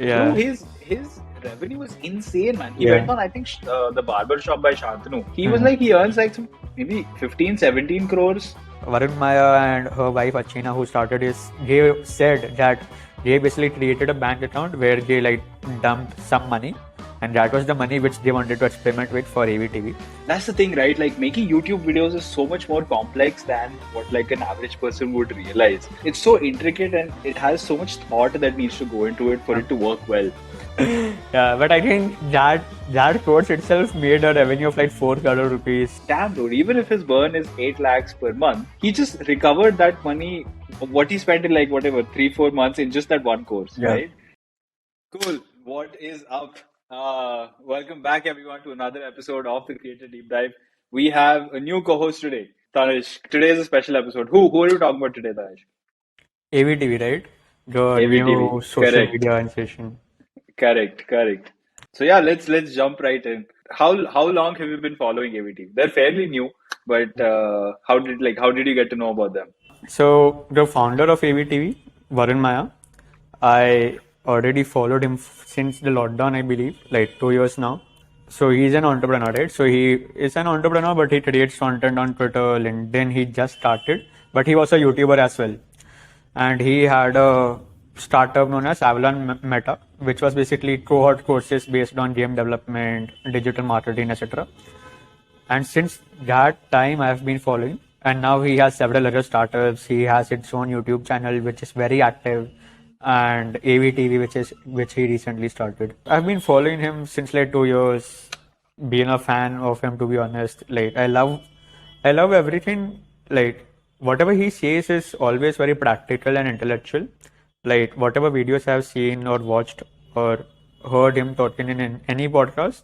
Bro, Yeah. his revenue was insane, man. He Yeah. went on, I think, the barber shop by Shantanu. He was Mhm. like, he earns like some maybe 15, 17 crores. Varun Maya and her wife Achina, who started this, they said that they basically created a bank account where they like dumped some money, and that was the money which they wanted to experiment with for Aevy TV. That's the thing, right? Like making YouTube videos is so much more complex than what like an average person would realize. It's so intricate and it has so much thought that needs to go into it for it to work well. Yeah, but I think that course itself made a revenue of like 4 crore rupees. Damn, dude, even if his burn is 8 lakhs per month, he just recovered that money, what he spent in like whatever, 3, 4 months in just that one course, Yeah. right? Cool. What is up? Welcome back, everyone, to another episode of the Creator Deep Dive. We have a new co-host today, Tanish. Today is a special episode. Who are you talking about today, Tanish? Aevy TV, right? The Aevy TV. new social Correct. media sensation. Correct. So yeah, let's jump right in. How long have you been following Aevy TV? They're fairly new, but how did you get to know about them? So the founder of Aevy TV, Varun Maya, I already followed him since the lockdown, I believe, like 2 years now. So he's an entrepreneur, right? So he is an entrepreneur, but he creates content on Twitter, LinkedIn. He just started, but he was a YouTuber as well, and he had a startup known as Avalon Meta, which was basically cohort courses based on game development, digital marketing, etc. And since that time, I have been following. And now he has several other startups. He has his own YouTube channel, which is very active, and Aevy TV, which he recently started. I've been following him since like 2 years. Being a fan of him, to be honest. Like I love everything. Like whatever he says is always very practical and intellectual. Like whatever videos I've seen or watched or heard him talking in any podcast,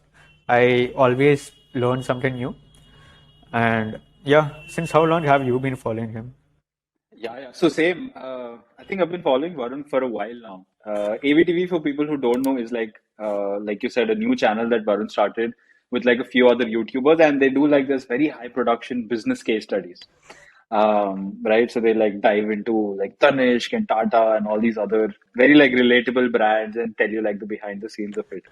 I always learn something new. And yeah, since how long have you been following him? Yeah. So same. I think I've been following Varun for a while now. AVTV, for people who don't know, is like you said, a new channel that Varun started with like a few other YouTubers, and they do like this very high production business case studies. Right? So they like dive into like Tanishq and Tata and all these other very like relatable brands and tell you like the behind the scenes of it.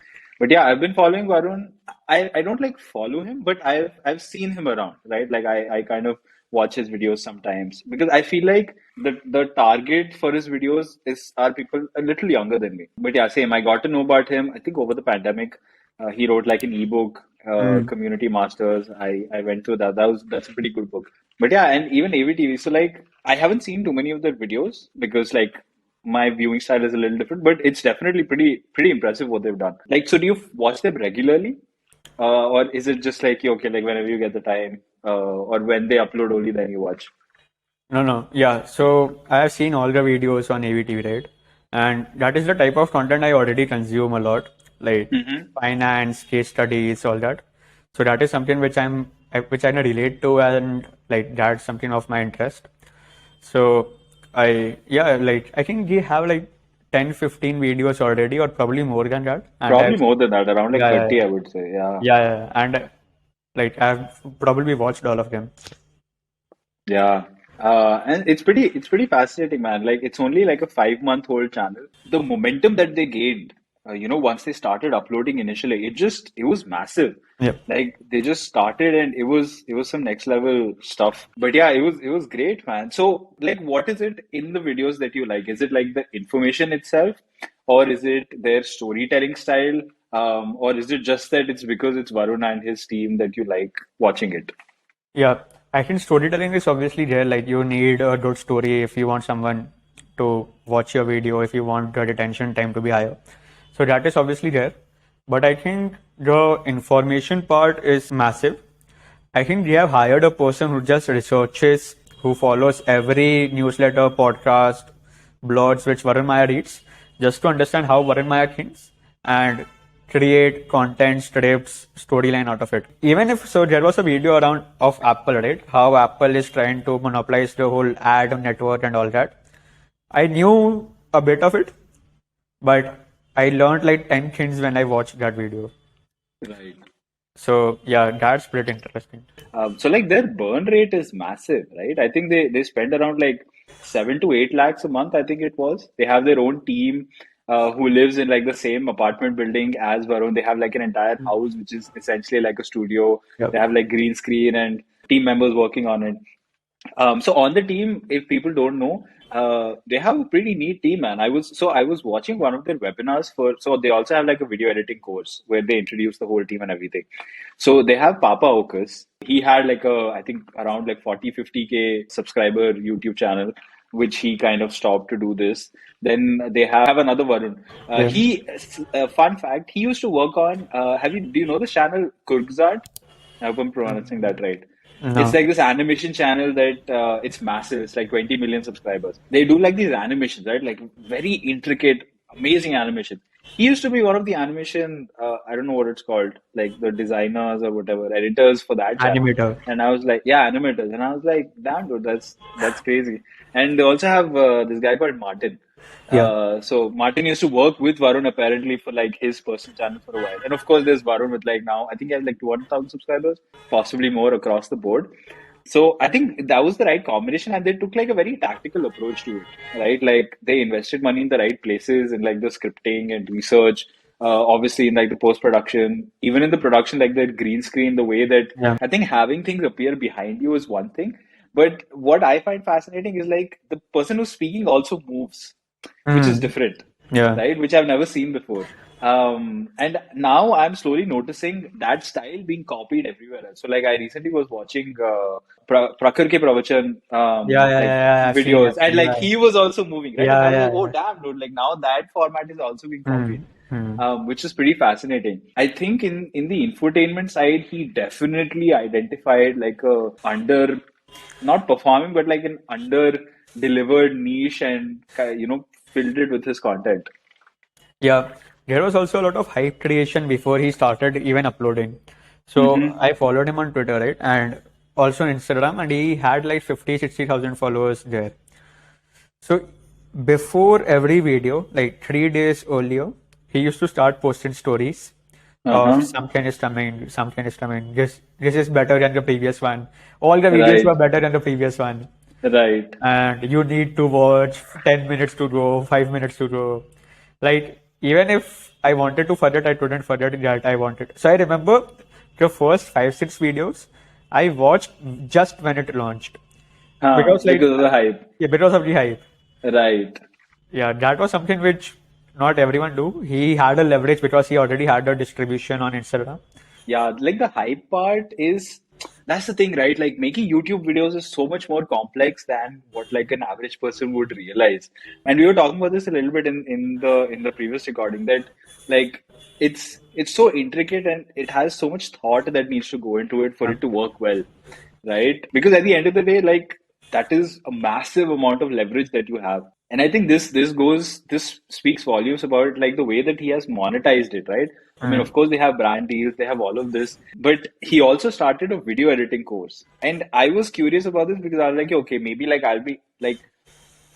But yeah, I've been following Varun. I don't like follow him, but I've seen him around, right? Like I kind of watch his videos sometimes because I feel like the target for his videos is are people a little younger than me. But yeah, same. I got to know about him, I think over the pandemic. He wrote like an ebook, Mm. Community Masters. I went through that. That's a pretty good book. But yeah, and even AVTV. So like I haven't seen too many of their videos because like my viewing style is a little different, but it's definitely pretty impressive what they've done. Like, so do you watch them regularly, or is it just like okay, like whenever you get the time, or when they upload only then you watch? No, no, yeah. So I have seen all the videos on Aevy TV, right? And that is the type of content I already consume a lot, like Mm-hmm. finance, case studies, all that. So that is something which I can relate to, and like that's something of my interest. So yeah, like I think they have like 10, 15 videos already, or probably more than that. And Probably I've more than that, around like yeah, yeah, 30, I would say. Yeah. and like I've probably watched all of them. Yeah. And it's pretty fascinating, man. Like it's only like a 5 month old channel. The momentum that they gained, once they started uploading initially, it was massive. Yep. Like they just started and it was some next level stuff. But yeah, it was great, man. So like what is it in the videos that you like? Is it like the information itself, or is it their storytelling style? Or is it just that it's because it's Varun and his team that you like watching it? Yeah, I think storytelling is obviously there. Like you need a good story if you want someone to watch your video, if you want the retention time to be higher. So that is obviously there. But I think the information part is massive. I think they have hired a person who just researches, who follows every newsletter, podcast, blogs which Varun Maya reads, just to understand how Varun Maya thinks and create content, scripts, storyline out of it. Even if so, there was a video around of Apple, right? How Apple is trying to monopolize the whole ad network and all that. I knew a bit of it, but I learned like 10 things when I watched that video. Right. So yeah, that's pretty interesting. So like their burn rate is massive, right? I think they spend around like 7 to 8 lakhs a month. I think it was. They have their own team. who lives in like the same apartment building as Varun. They have like an entire house, which is essentially like a studio. They Yep. have like green screen and team members working on it. So on the team, if people don't know, they have a pretty neat team, man. I was watching one of their webinars so they also have like a video editing course where they introduce the whole team and everything. So they have Papa Okus. He had like I think around like 40-50K subscriber YouTube channel, which he kind of stopped to do this. Then they have another Varun. Yeah. Fun fact, he used to work on, do you know the channel Kurgzart? I hope I'm pronouncing that right. It's No. like this animation channel that it's massive. It's like 20 million subscribers. They do like these animations, right? Like very intricate, amazing animation. He used to be one of the animation, I don't know what it's called, like the designers or whatever, editors for that channel. Animator. And I was like, yeah, animators. And I was like, damn, dude, that's crazy. And they also have this guy called Martin. Yeah. So Martin used to work with Varun apparently for like his personal channel for a while. And of course, there's Varun with like now, I think he has like 200,000 subscribers, possibly more across the board. So I think that was the right combination, and they took like a very tactical approach to it, right? Like they invested money in the right places in like the scripting and research, obviously in like the post production, even in the production, like the green screen, the way that Yeah. I think having things appear behind you is one thing. But what I find fascinating is like the person who's speaking also moves, which is Mm. different, Yeah. right? Which I've never seen before. And now I'm slowly noticing that style being copied everywhere else. So, like, I recently was watching Prakhar ke Pravachan Yeah. Yeah. like Yeah. I've seen. videos, I've and seen. like Yeah. he was also moving, right? And I Yeah. was like, Yeah. oh Yeah. damn, dude! Like now that format is also being copied, Mm. Mm. which is pretty fascinating. I think in the infotainment side, he definitely identified like a under not performing, but like an under delivered niche and filled it with his content. Yeah, there was also a lot of hype creation before he started even uploading. So Mm-hmm. I followed him on Twitter, right? And also on Instagram, and he had like 50, 60,000 followers there. So before every video, like 3 days earlier, he used to start posting stories of Uh-huh. something is coming. This is better than the previous one. All the videos Right, were better than the previous one. right. And you need to watch 10 minutes to go, 5 minutes to go. Like, even if I wanted to forget, I couldn't forget that I wanted. So I remember the first 5, 6 videos I watched just when it launched. Because, like, Because of the hype. yeah, because of the hype. Right. Yeah, that was something which not everyone do. He had a leverage because he already had a distribution on Instagram. Yeah, like the hype part is that's the thing, right? Like making YouTube videos is so much more complex than what like an average person would realize. And we were talking about this a little bit in the previous recording that like it's so intricate and it has so much thought that needs to go into it for Yeah. it to work well, right? Because at the end of the day, like that is a massive amount of leverage that you have. And I think this speaks volumes about like the way that he has monetized it, right? I mean, Mm. of course, they have brand deals, they have all of this, but he also started a video editing course. And I was curious about this because I was like, okay, maybe like I'll be like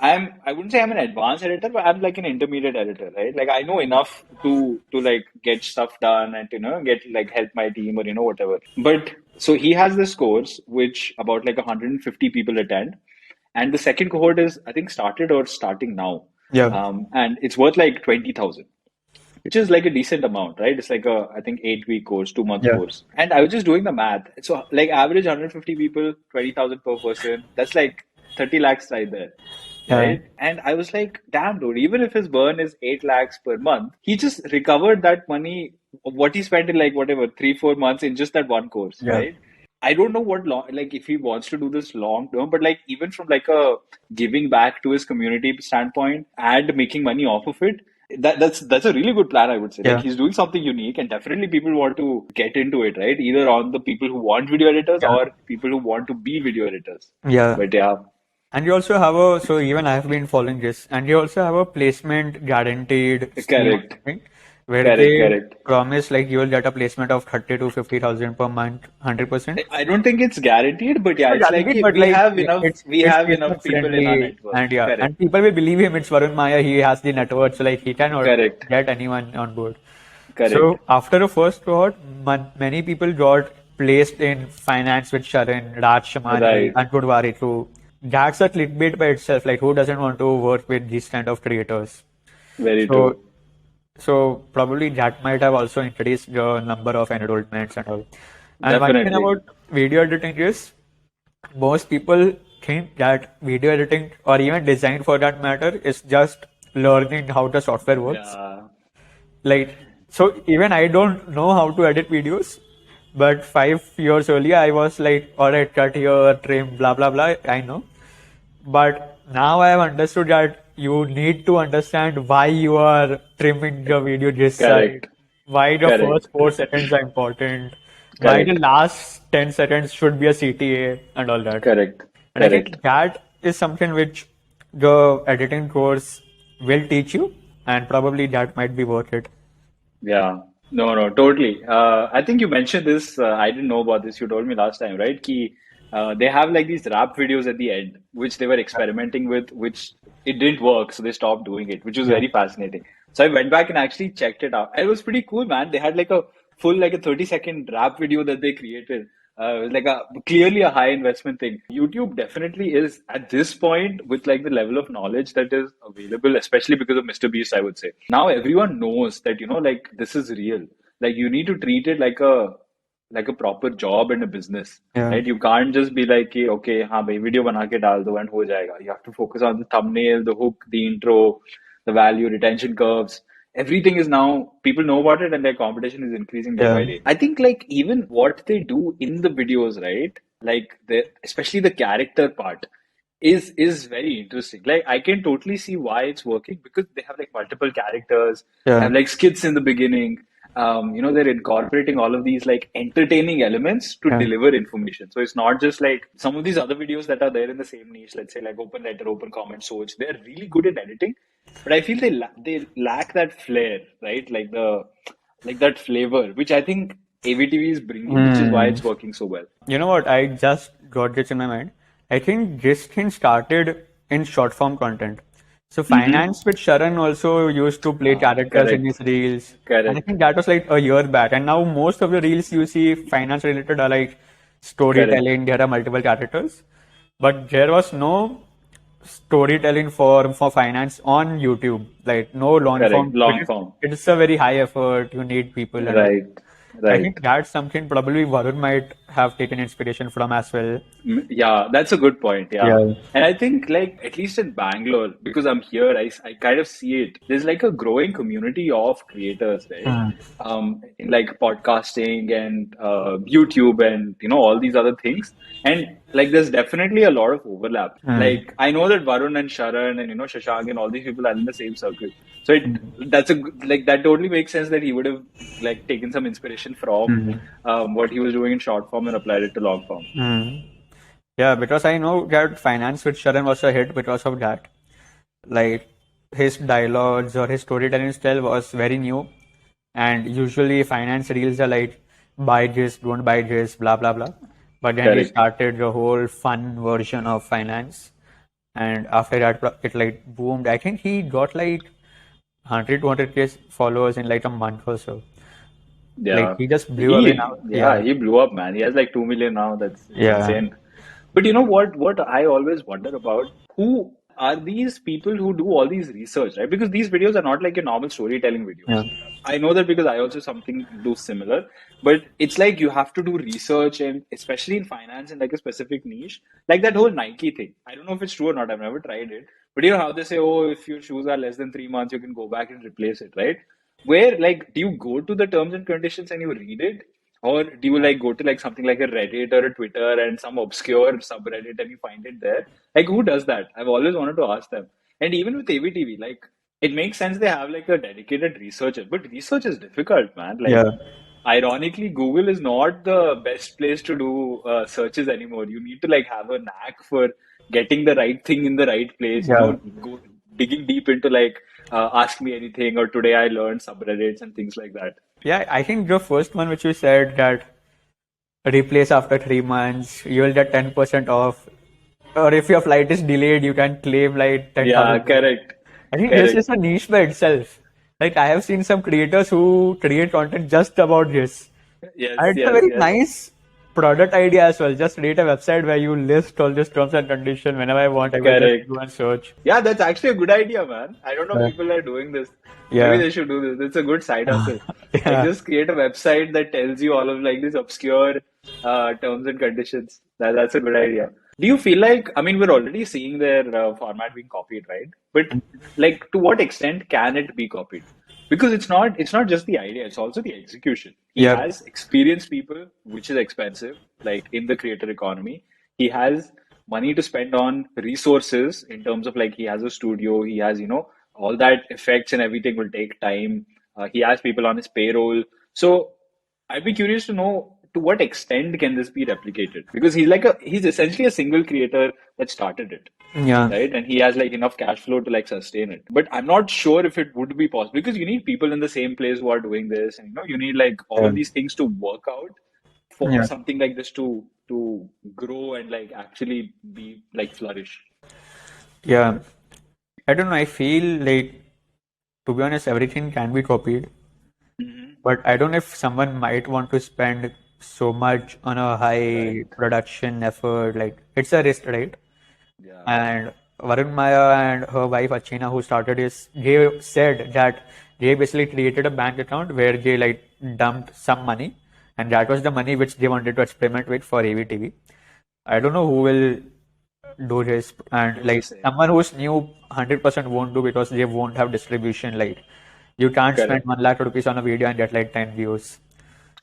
I wouldn't say I'm an advanced editor, but I'm like an intermediate editor, right? Like I know enough to like get stuff done and get like help my team or whatever. But so he has this course which about like 150 people attend, and the second cohort is I think started or starting now, Yeah. and it's worth like 20,000, which is like a decent amount, right? It's like I think 8 week course, 2 month Yeah. course. And I was just doing the math. So like average 150 people, 20,000 per person. That's like 30 lakhs right there, Yeah. right? And I was like, damn, dude, even if his burn is 8 lakhs per month, he just recovered that money, what he spent in like whatever, 3-4 months in just that one course, Yeah. right? I don't know what long, like if he wants to do this long term, but like even from like a giving back to his community standpoint and making money off of it, that's a really good plan, I would say. Like Yeah. he's doing something unique, and definitely people want to get into it, right? Either on the people who want video editors Yeah. or people who want to be video editors. Yeah. But yeah, And you also have a, so even I have been following this, and you also have a placement guaranteed scheme or correct, something where correct, they correct. promise like you will get a placement of 30 to 50,000 per month, 100%. I don't think it's guaranteed, but It's yeah, not it's like guaranteed, hey, but like we it's have enough placement people in our friendly, network. and yeah, Correct, and people will believe him. It's Varun Maya. He has the network, so like he can correct, get anyone on board. correct. So after the first cohort, many people got placed in finance with Sharan, Raj Shamani, Right. and Gudwari too. That's a clickbait by itself. Like who doesn't want to work with these kind of creators? Very So, true. so probably that might have also increased the number of enrollments and all. And one thing Definitely. about video editing is most people think that video editing or even design for that matter is just learning how the software works. Yeah. Like, so even I don't know how to edit videos, but 5 years earlier I was like, all right, cut here, trim, blah, blah, blah. I know. But now I have understood that you need to understand why you are trimming the video this side, Correct. why the Correct. first 4 seconds are important, why the Correct. last 10 seconds should be a CTA and all that. Correct. And I Correct. think that is something which the editing course will teach you, and probably that might be worth it. Yeah. No, no, totally. I think you mentioned this. I didn't know about this. You told me last time, right? They have like these rap videos at the end, which they were experimenting with, which it didn't work, so they stopped doing it, which was Yeah. very fascinating. So I went back and actually checked it out. It was pretty cool, man. They had like a full, like a 30-second rap video that they created. It was like a clearly a high investment thing. YouTube definitely is at this point with like the level of knowledge that is available, especially because of Mr. Beast, I would say. Now everyone knows that, like this is real. Like you need to treat it like a proper job and a business, Yeah. right? You can't just be like, कि, okay, हाँ भाई video बना के डाल दो and हो जाएगा. You have to focus on the thumbnail, the hook, the intro, the value, retention curves. Everything is now people know about it and their competition is increasing day by Yeah. day. I think like even what they do in the videos, right? Like especially the character part is very interesting. Like I can totally see why it's working because they have like multiple characters, they Yeah. have like skits in the beginning. They're incorporating all of these like entertaining elements to Yeah. deliver information. So it's not just like some of these other videos that are there in the same niche, let's say like open letter, open comment, search. They're really good in editing, but I feel they lack that flair, right? Like that flavor, which I think AVTV is bringing, which is why Hmm. it's working so well. You know what? I just got this in my mind. I think this thing started in short form content. So Mm-hmm. Finance with Sharan also used to play characters in Correct, his reels. And I correct, think that was like a year back. And now most of the reels you see finance related are like correct, storytelling. There are multiple characters. But there was no storytelling for finance on YouTube. Like no long correct. form Long because form. it's a very high effort. You need people and all. Right, I right. think that's something probably Varun might have taken inspiration from as well. Yeah, that's a good point. Yeah. Yeah. And I think, like, at least in Bangalore, because I'm here, I kind of see it. There's like a growing community of creators, right? Hmm. In like podcasting and YouTube and, all these other things. And like, there's definitely a lot of overlap. Hmm. Like, I know that Varun and Sharan and, Shashank and all these people are in the same circle. So like, that totally makes sense that he would have like taken some inspiration from Hmm. what he was doing in short form and applied it to long form. Hmm. Yeah, because I know that Finance with Sharan was a hit because of that. Like his dialogues or his storytelling style was very new, and usually finance reels are like buy this, don't buy this, blah blah blah. But then he Correct. started the whole fun version of finance, and after that it like boomed. I think he got like 100 200K followers in like a month or so. Like Yeah. he just blew away He, now. yeah, Yeah, he blew up, man. He has like 2 million now. It's yeah, insane. But you know what I always wonder about? Who are these people who do all these research, right? Because these videos are not like your normal storytelling yeah. videos. I know that because I also something do similar, but it's like you have to do research and especially in finance and like a specific niche, like that whole Nike thing. I don't know if it's true or not. I've never tried it, but you know how they say, oh, if your shoes are less than 3 months, you can go back and replace it, right? Where like do you go to the terms and conditions and you read it? Or do you like go to like something like a Reddit or a Twitter and some obscure subreddit and you find it there? Like who does that? I've always wanted to ask them. And even with AVTV, like it makes sense they have like a dedicated researcher, but research is difficult, man. Like Yeah, ironically, Google is not the best place to do searches anymore. You need to like have a knack for getting the right thing in the right place, yeah, go digging deep into like ask me anything or today I learned subreddits and things like that. yeah. I think the first one which you said that replace after 3 months, you will get 10% off. Or if your flight is delayed, you can claim like Yeah, 10,000 rupees. correct. I think this is Correct. a niche by itself. Like I have seen some creators who create content just about this. Yes, And it's a yes, very yes. nice. product idea as well. Just create a website where you list all these terms and conditions. Whenever I want, I will just Correct. go and search. Yeah, that's actually a good idea, man. I don't know Yeah. people are doing this. Maybe Yeah. they should do this. It's a good side hustle. Like Yeah. just create a website that tells you all of like these obscure terms and conditions. That's a good idea. Do you feel like, I mean, we're already seeing their format being copied, right? But like to what extent can it be copied? Because it's not just the idea, it's also the execution. He Yeah. has experienced people, which is expensive, like in the creator economy. He has money to spend on resources in terms of like he has a studio, he has, all that effects and everything will take time. He has people on his payroll. So I'd be curious to know to what extent can this be replicated? Because he's essentially a single creator that started it, Yeah. right? And he has like enough cash flow to like sustain it. But I'm not sure if it would be possible because you need people in the same place who are doing this, and you need like all Yeah. of these things to work out for Yeah. something like this to grow and like actually be like flourish. Yeah. I don't know. I feel like, to be honest, everything can be copied. Hmm. But I don't know if someone might want to spend so much on a high Right. production effort. Like, it's a risk, right? Yeah. And Varun Maya and her wife Achina, who started this, they said that they basically created a bank account where they like dumped some money, and that was the money which they wanted to experiment with for Aevy TV. I don't know who will do this, and Do the like same. someone who's new 100% won't do because they won't have distribution. Like, you can't spend Correct. 1 lakh rupees on a video and get like 10 views.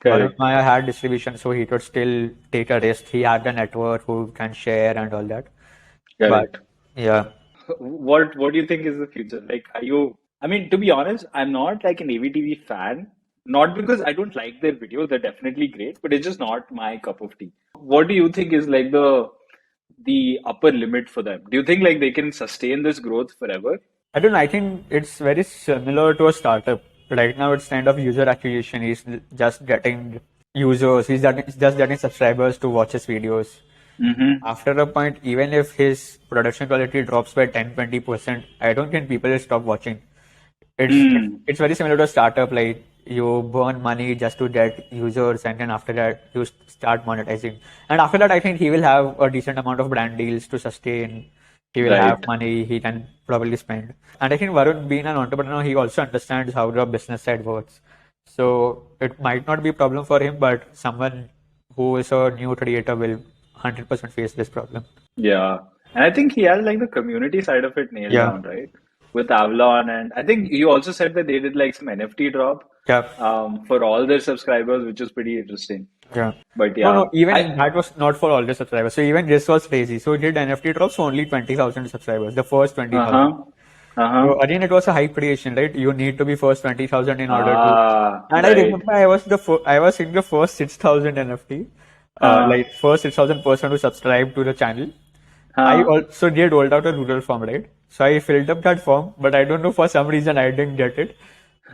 Varun Correct. Maya had distribution, so he could still take a risk. He had a network who can share and all that. But Correct. yeah, What do you think is the future? Like, are you? I mean, to be honest, I'm not like an AVTV fan. Not because I don't like their videos; they're definitely great, but it's just not my cup of tea. What do you think is like the upper limit for them? Do you think like they can sustain this growth forever? I don't know. I think it's very similar to a startup. Right now, it's kind of user acquisition. He's just getting users. Just getting subscribers to watch his videos. Mm-hmm. After a point, even if his production quality drops by 10-20%, I don't think people will stop watching. Mm. It's very similar to a startup. Like, you burn money just to get users, and then after that you start monetizing. And after that, I think he will have a decent amount of brand deals to sustain. He will have Right. money he can probably spend. And I think Varun, being an entrepreneur, he also understands how the business side works. So it might not be a problem for him, but someone who is a new creator will 100% face this problem. Yeah. And I think he has like the community side of it nailed Yeah. down, right? With Avalon. And I think you also said that they did like some NFT drop Yeah. for all their subscribers, which is pretty interesting. Yeah. But No, yeah, no, even I that was not for all the subscribers. So even this was crazy. So it did NFT drops for only 20,000 subscribers, the first 20,000. uh-huh. Uh-huh. So again, it was a hype creation, right? You need to be first 20,000 in order to. Ah, And I right. remember I was in the first 6,000 NFT, Uh, like first 6,000 person who subscribed to the channel. I huh. also did rolled out a Google form, right? So I filled up that form, but I don't know for some reason I didn't get it.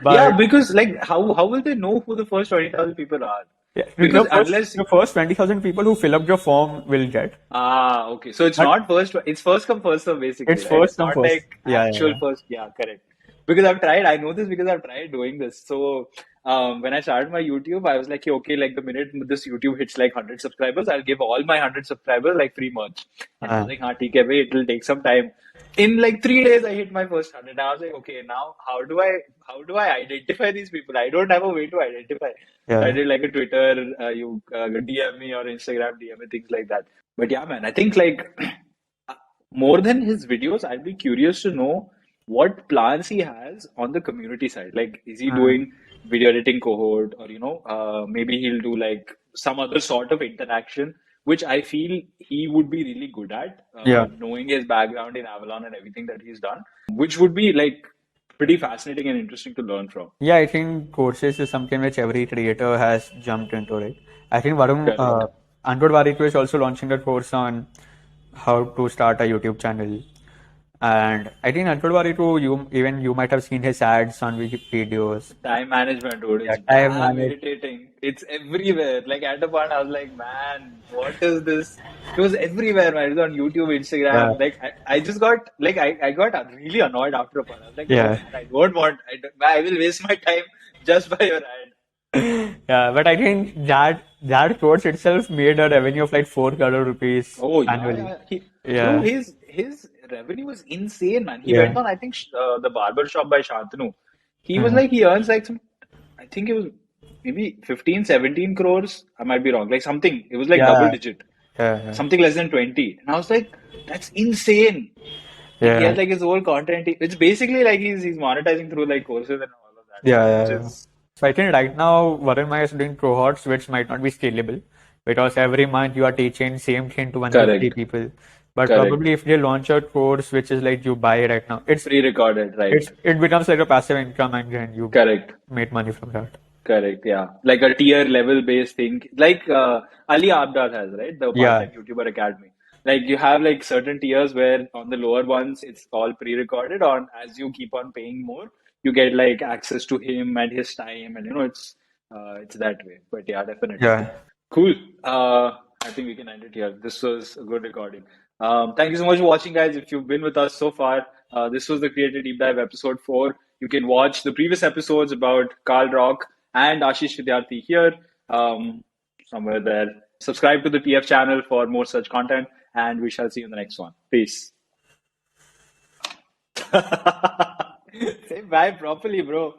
Yeah, But because like how will they know who the first 20,000 people are? yeah, Because unless the first 20,000 people who fill up your form will get. okay. So it's But not first, it's first come first serve basically, it's right? first It's come not first. like Yeah, yeah, actual yeah. first. Yeah, correct. Because I know this because I've tried doing this. So when I started my YouTube, I was like, okay, like the minute this YouTube hits like 100 subscribers, I'll give all my 100 subscribers like free merch. And I was Uh, like, हाँ ठीक है भाई, it'll take some time. In like 3 days, I hit my first 100. I was like, okay, now how do I identify these people? I don't have a way to identify. So I yeah. did like a Twitter, you DM me or Instagram DM me, things like that. But yeah, man, I think like more than his videos, I'd be curious to know what plans he has on the community side. Like, is he Uh, doing video editing cohort, or maybe he'll do like some other sort of interaction, which I feel he would be really good at, yeah. knowing his background in Avalon and everything that he's done, which would be like pretty fascinating and interesting to learn from. Yeah, I think courses is something which every creator has jumped into, right? I think Correct. Ankur Warikoo is also launching a course on how to start a YouTube channel. And I think Ankur Warikoo, you might have seen his ads on videos. Time management, dude, Yeah, is time damn manage. irritating. It's everywhere. Like at the point, I was like, man, what is this? It was everywhere, man. It was on YouTube, Yeah, Instagram. Like I just got like I got really annoyed after a point. I was like, no, yeah. man, I don't want. I will waste my time just by your ad. Yeah, but I think that course itself made a revenue of like 4 crore rupees Oh yeah, annually. yeah. Bro, Yeah, his revenue was insane, man. He went yeah. on, I think, the barber shop by Shantanu. He was Mhm. like, he earns like some, I think it was maybe 15, 17 crores. I might be wrong. Like something. It was like double Yeah, digit, yeah, something less than 20. And I was like, that's insane. And he yeah, has like his whole content. It's basically like he's monetizing through like courses and all of that yeah, stuff, yeah, which yeah. is So I think right now Varun Maya is doing cohorts which might not be scalable because every month you are teaching same thing to 150 correct. people. But Correct. probably if they launch a course which is like you buy right now, Pre-recorded, right? it becomes like a passive income and then you Correct. make money from that. Correct, yeah. Like a tier level based thing. Like Ali Abdal has, right? The Yeah, part-time YouTuber Academy. Like you have like certain tiers where on the lower ones it's all pre-recorded. On as you keep on paying more, you get like access to him and his time, and it's that way. But yeah, definitely. yeah. Cool. I think we can end it here. This was a good recording. Thank you so much for watching, guys. If you've been with us so far, this was the Creative Deep Dive episode 4. You can watch the previous episodes about Carl Rock and Ashish Vidyarthi here, somewhere there. Subscribe to the TF channel for more such content, and we shall see you in the next one. Peace. Say bye properly, bro.